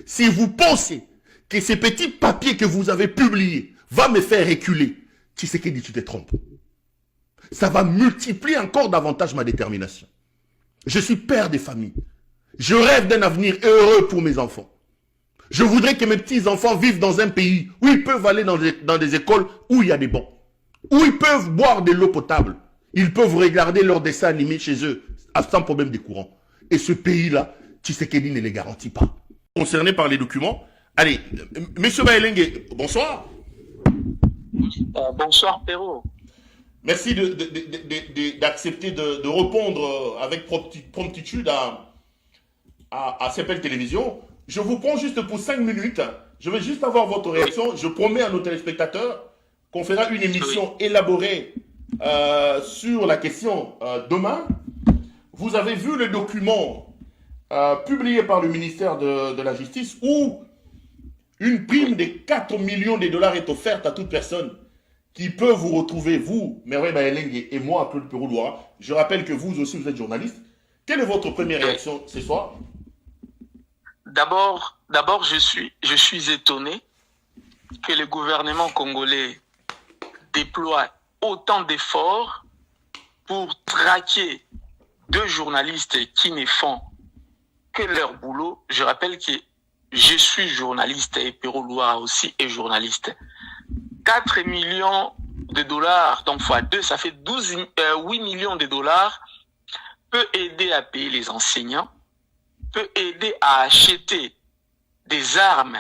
Si vous pensez que ces petits papiers que vous avez publiés va me faire reculer, Tshisekedi, tu te trompes. Ça va multiplier encore davantage ma détermination. Je suis père de famille. Je rêve d'un avenir heureux pour mes enfants. Je voudrais que mes petits-enfants vivent dans un pays où ils peuvent aller dans des écoles où il y a des bancs, où ils peuvent boire de l'eau potable. Ils peuvent regarder leurs dessins animés chez eux, sans problème de courant. Et ce pays-là, Tshisekedi ne les garantit pas. Concerné par les documents, allez, Monsieur Baelengue, bonsoir. Bonsoir, Perrault. Merci d'accepter de répondre avec promptitude à CPL Télévision. Je vous prends juste pour 5 minutes. Je vais juste avoir votre réaction. Je promets à nos téléspectateurs qu'on fera une émission élaborée sur la question demain. Vous avez vu le document publié par le ministère de la Justice où une prime de 4 millions de dollars est offerte à toute personne qui peut vous retrouver, vous, Merveille Baelengue et moi, Claude Perrault-Loira. Je rappelle que vous aussi, vous êtes journaliste. Quelle est votre première réaction ce soir? D'abord, je suis étonné que le gouvernement congolais déploie autant d'efforts pour traquer deux journalistes qui ne font que leur boulot. Je rappelle que je suis journaliste et Perrault-Loira aussi est journaliste. 4 millions de dollars, donc fois 2, ça fait 8 millions de dollars, peut aider à payer les enseignants, peut aider à acheter des armes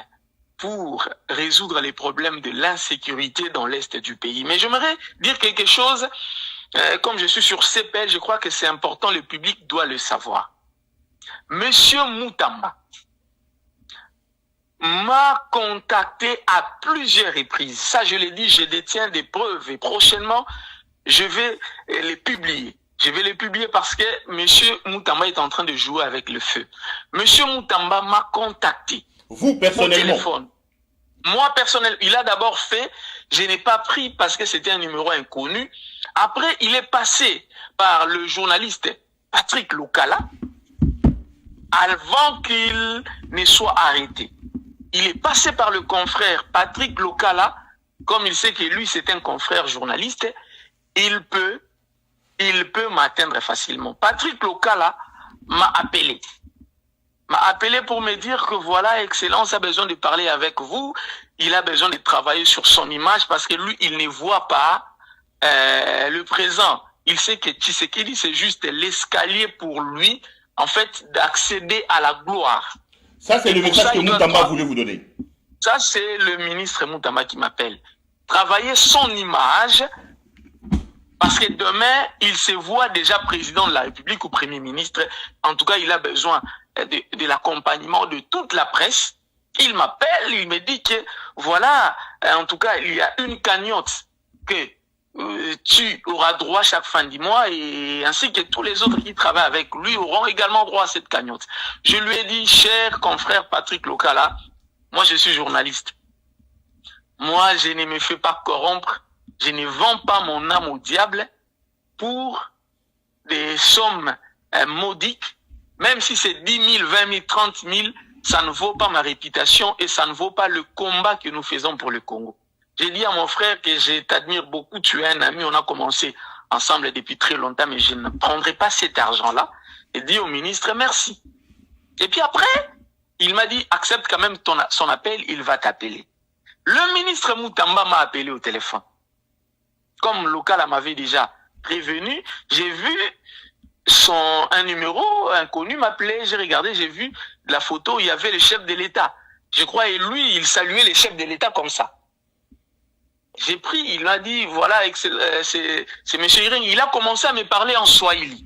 pour résoudre les problèmes de l'insécurité dans l'est du pays. Mais j'aimerais dire quelque chose, comme je suis sur CPL, je crois que c'est important, le public doit le savoir. Monsieur Moutamba m'a contacté à plusieurs reprises. Ça, je l'ai dit, je détiens des preuves et prochainement, je vais les publier. Je vais les publier parce que monsieur Moutamba est en train de jouer avec le feu. Monsieur Moutamba m'a contacté. Vous, personnellement? Au téléphone. Moi, personnellement, il a d'abord fait, je n'ai pas pris parce que c'était un numéro inconnu. Après, il est passé par le journaliste Patrick Lokala avant qu'il ne soit arrêté. Il est passé par le confrère Patrick Lokala, comme il sait que lui c'est un confrère journaliste, il peut m'atteindre facilement. Patrick Lokala m'a appelé pour me dire que voilà, Excellence a besoin de parler avec vous, il a besoin de travailler sur son image parce que lui, il ne voit pas le présent. Il sait que Tshisekedi, c'est juste l'escalier pour lui, en fait, d'accéder à la gloire. Ça, c'est le message que Moutamba voulait vous donner. Ça, c'est le ministre Moutamba qui m'appelle. Travailler son image, parce que demain, il se voit déjà président de la République ou premier ministre. En tout cas, il a besoin de l'accompagnement de toute la presse. Il m'appelle, il me dit que, voilà, en tout cas, il y a une cagnotte que tu auras droit chaque fin du mois et ainsi que tous les autres qui travaillent avec lui auront également droit à cette cagnotte. Je lui ai dit, cher confrère Patrick Lokala, moi je suis journaliste. Moi je ne me fais pas corrompre, je ne vends pas mon âme au diable pour des sommes maudiques, même si c'est 10 000, 20 000, 30 000, ça ne vaut pas ma réputation et ça ne vaut pas le combat que nous faisons pour le Congo. J'ai dit à mon frère que je t'admire beaucoup, tu es un ami, on a commencé ensemble depuis très longtemps, mais je ne prendrai pas cet argent-là. Et dit au ministre, merci. Et puis après, il m'a dit, accepte quand même son appel, il va t'appeler. Le ministre Moutamba m'a appelé au téléphone. Comme Lokala m'avait déjà prévenu, j'ai vu un numéro inconnu m'appeler, j'ai regardé, j'ai vu la photo où il y avait le chef de l'État. Je crois, et lui, il saluait les chefs de l'État comme ça. J'ai pris, il m'a dit, voilà, c'est M. Iring, il a commencé à me parler en Swahili.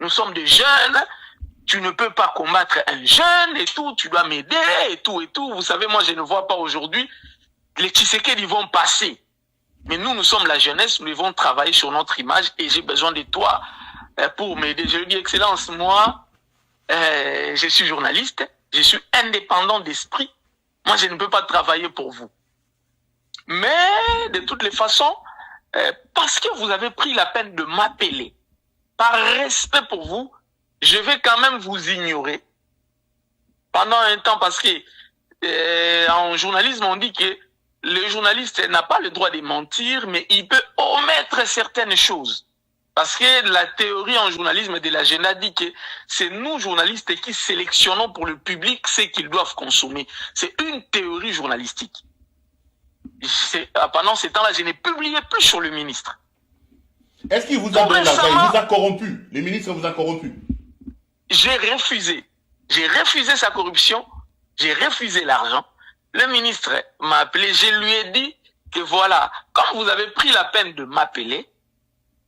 Nous sommes des jeunes, tu ne peux pas combattre un jeune et tout, tu dois m'aider et tout et tout. Vous savez, moi je ne vois pas aujourd'hui, les Tshisekedi vont passer. Mais nous sommes la jeunesse, nous devons travailler sur notre image et j'ai besoin de toi pour m'aider. Je lui dis, Excellence, moi, je suis journaliste, je suis indépendant d'esprit, moi je ne peux pas travailler pour vous. Mais de toutes les façons, parce que vous avez pris la peine de m'appeler, par respect pour vous, je vais quand même vous ignorer. pendant un temps parce que en journalisme, on dit que le journaliste n'a pas le droit de mentir, mais il peut omettre certaines choses. Parce que la théorie en journalisme de l'agenda dit que c'est nous, journalistes, qui sélectionnons pour le public ce qu'ils doivent consommer. C'est une théorie journalistique. Pendant ces temps-là, je n'ai publié plus sur le ministre. Est-ce qu'il vous a donné l'argent? Il vous a corrompu? Le ministre vous a corrompu? J'ai refusé. J'ai refusé sa corruption. J'ai refusé l'argent. Le ministre m'a appelé. Je lui ai dit que voilà, comme vous avez pris la peine de m'appeler,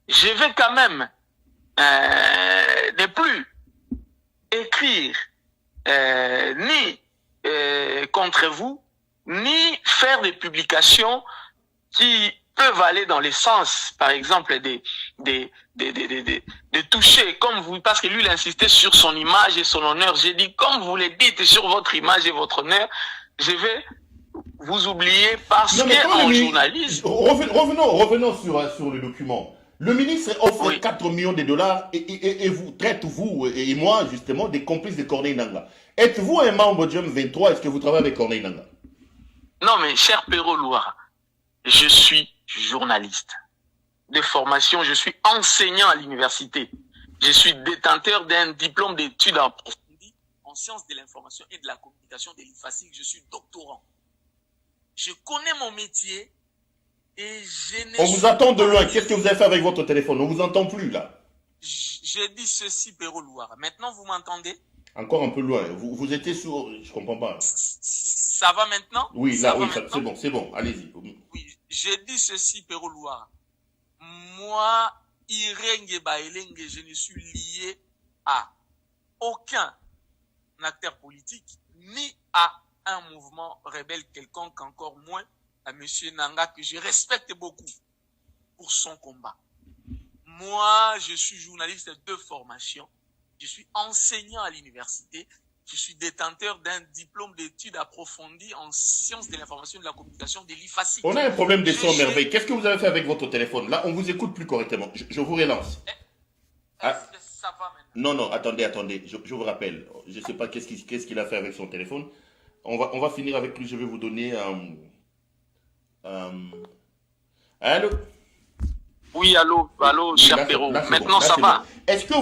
je vais quand même ne plus écrire ni contre vous, ni faire des publications qui peuvent aller dans le sens, par exemple, de toucher, comme vous, parce que lui, il insistait sur son image et son honneur. J'ai dit, comme vous le dites sur votre image et votre honneur, je vais vous oublier parce qu'en journalisme... Revenons sur le document. Le ministre offre 4 millions de dollars et vous traite, vous et moi, justement, des complices de Corneille Nangaa. Êtes-vous un membre du M23? Est-ce que vous travaillez avec Corneille Nangaa? Non, mais cher Perrault Louara, je suis journaliste de formation, je suis enseignant à l'université. Je suis détenteur d'un diplôme d'études approfondies en sciences de l'information et de la communication de l'IFACIC. Je suis doctorant. Je connais mon métier et je n'ai... On vous attend de loin. Qu'est-ce que vous avez fait avec votre téléphone? On ne vous entend plus là. J'ai dit ceci, Perrault Louara. Maintenant, vous m'entendez? Encore un peu loin. Vous étiez sur... Je ne comprends pas. Ça va maintenant? Oui, là, oui, c'est bon. Allez-y. Oui, j'ai dit ceci, Perrault Louara. Moi, Irenge Baelenge, je ne suis lié à aucun acteur politique, ni à un mouvement rebelle quelconque, encore moins à M. Nangaa, que je respecte beaucoup pour son combat. Moi, je suis journaliste de formation, je suis enseignant à l'université, je suis détenteur d'un diplôme d'études approfondies en sciences de l'information et de la communication de l'IFACIC. On a un problème de son merveille. Qu'est-ce que vous avez fait avec votre téléphone? Là, on vous écoute plus correctement. Je vous relance. Est-ce que ça va Non, maintenant? non, attendez. Je vous rappelle. Je ne sais pas qu'est-ce qu'il a fait avec son téléphone. On va finir avec lui. Je vais vous donner... Allô? Oui, allô, cher Perrault. Maintenant, ça va. Est-ce que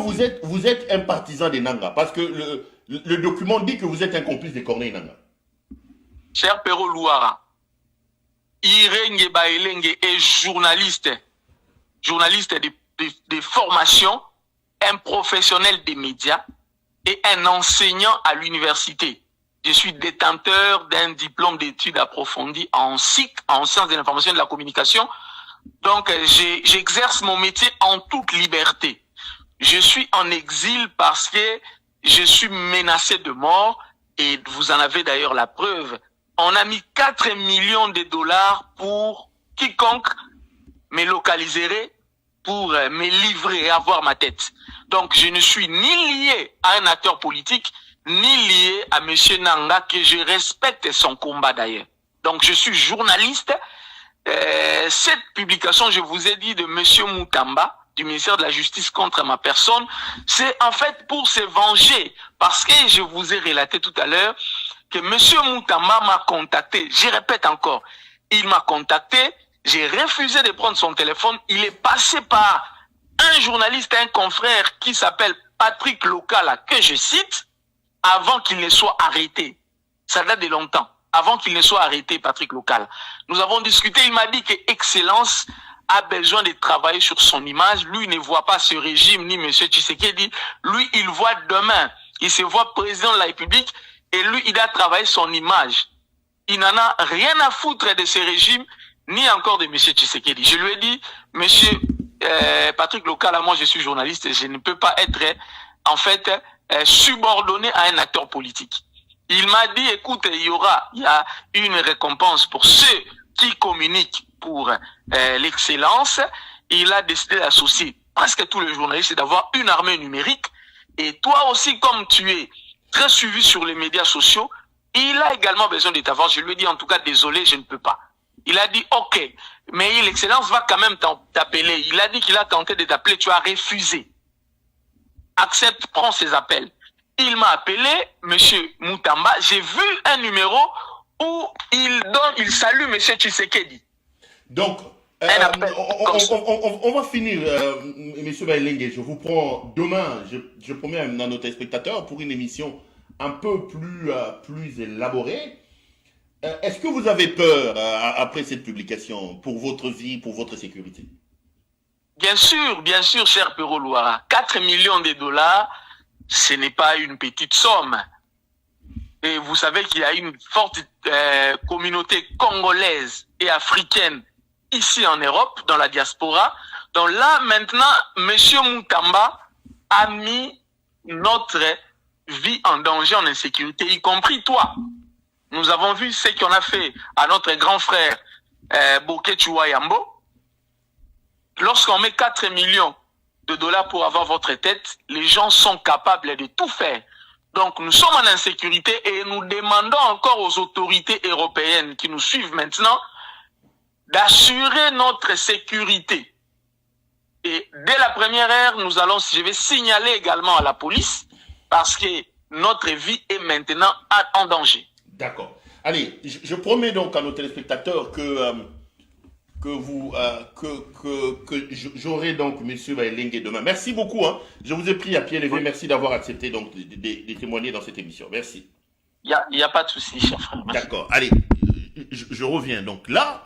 vous êtes un partisan des Nangaa? Parce que le document dit que vous êtes un complice de Corneille Nangaa. Cher Perrault Louara, Irenge Baelenge est journaliste de formation, un professionnel des médias et un enseignant à l'université. Je suis détenteur d'un diplôme d'études approfondies en SIC, en sciences de l'information et de la communication. Donc, j'exerce mon métier en toute liberté. Je suis en exil parce que je suis menacé de mort et vous en avez d'ailleurs la preuve. On a mis 4 millions de dollars pour quiconque me localiserait, pour me livrer et avoir ma tête. Donc, je ne suis ni lié à un acteur politique, ni lié à M. Nangaa, que je respecte son combat d'ailleurs. Donc, je suis journaliste. Cette publication, je vous ai dit, de M. Moutamba, du ministère de la Justice contre ma personne, c'est en fait pour se venger. Parce que je vous ai relaté tout à l'heure que M. Moutamba m'a contacté. Je répète encore, il m'a contacté, j'ai refusé de prendre son téléphone. Il est passé par un journaliste, un confrère qui s'appelle Patrick Lokala, que je cite, avant qu'il ne soit arrêté. Ça date de longtemps. Avant qu'il ne soit arrêté, Patrick Lokala. Nous avons discuté, il m'a dit que Excellence a besoin de travailler sur son image. Lui ne voit pas ce régime, ni M. Tshisekedi. Lui, il voit demain. Il se voit président de la République et lui, il a travaillé son image. Il n'en a rien à foutre de ce régime, ni encore de M. Tshisekedi. Je lui ai dit, M. Patrick Lokala, moi je suis journaliste et je ne peux pas être, en fait, subordonné à un acteur politique. Il m'a dit, écoute, il y a une récompense pour ceux qui communiquent pour l'excellence. Il a décidé d'associer presque tous les journalistes et d'avoir une armée numérique. Et toi aussi, comme tu es très suivi sur les médias sociaux, il a également besoin de t'avoir. Je lui ai dit, en tout cas, désolé, je ne peux pas. Il a dit, ok, mais l'excellence va quand même t'appeler. Il a dit qu'il a tenté de t'appeler, tu as refusé. Accepte, prends ses appels. il m'a appelé, monsieur Moutamba, j'ai vu un numéro où il salue monsieur Tshisekedi. Donc, on va finir, monsieur Bailenge, je vous prends demain, je promets à nos téléspectateurs, pour une émission un peu plus élaborée. Est-ce que vous avez peur après cette publication pour votre vie, pour votre sécurité? Bien sûr, cher Perrault Louara. 4 millions de dollars, ce n'est pas une petite somme. Et vous savez qu'il y a une forte communauté congolaise et africaine ici en Europe, dans la diaspora. Donc là, maintenant, monsieur Moutamba a mis notre vie en danger, en insécurité, y compris toi. Nous avons vu ce qu'on a fait à notre grand frère Bokeh Chouayambo. Lorsqu'on met 4 millions de dollars pour avoir votre tête, les gens sont capables de tout faire. Donc nous sommes en insécurité et nous demandons encore aux autorités européennes qui nous suivent maintenant d'assurer notre sécurité. Et dès la première heure, je vais signaler également à la police parce que notre vie est maintenant en danger. D'accord. Allez, je promets donc à nos téléspectateurs que j'aurai donc monsieur Bailenge demain. Merci beaucoup. Hein. Je vous ai pris à pied levé. Oui. Merci d'avoir accepté donc de témoigner dans cette émission. Merci. Il y a pas de souci, cher frère. D'accord. Allez, je reviens donc là.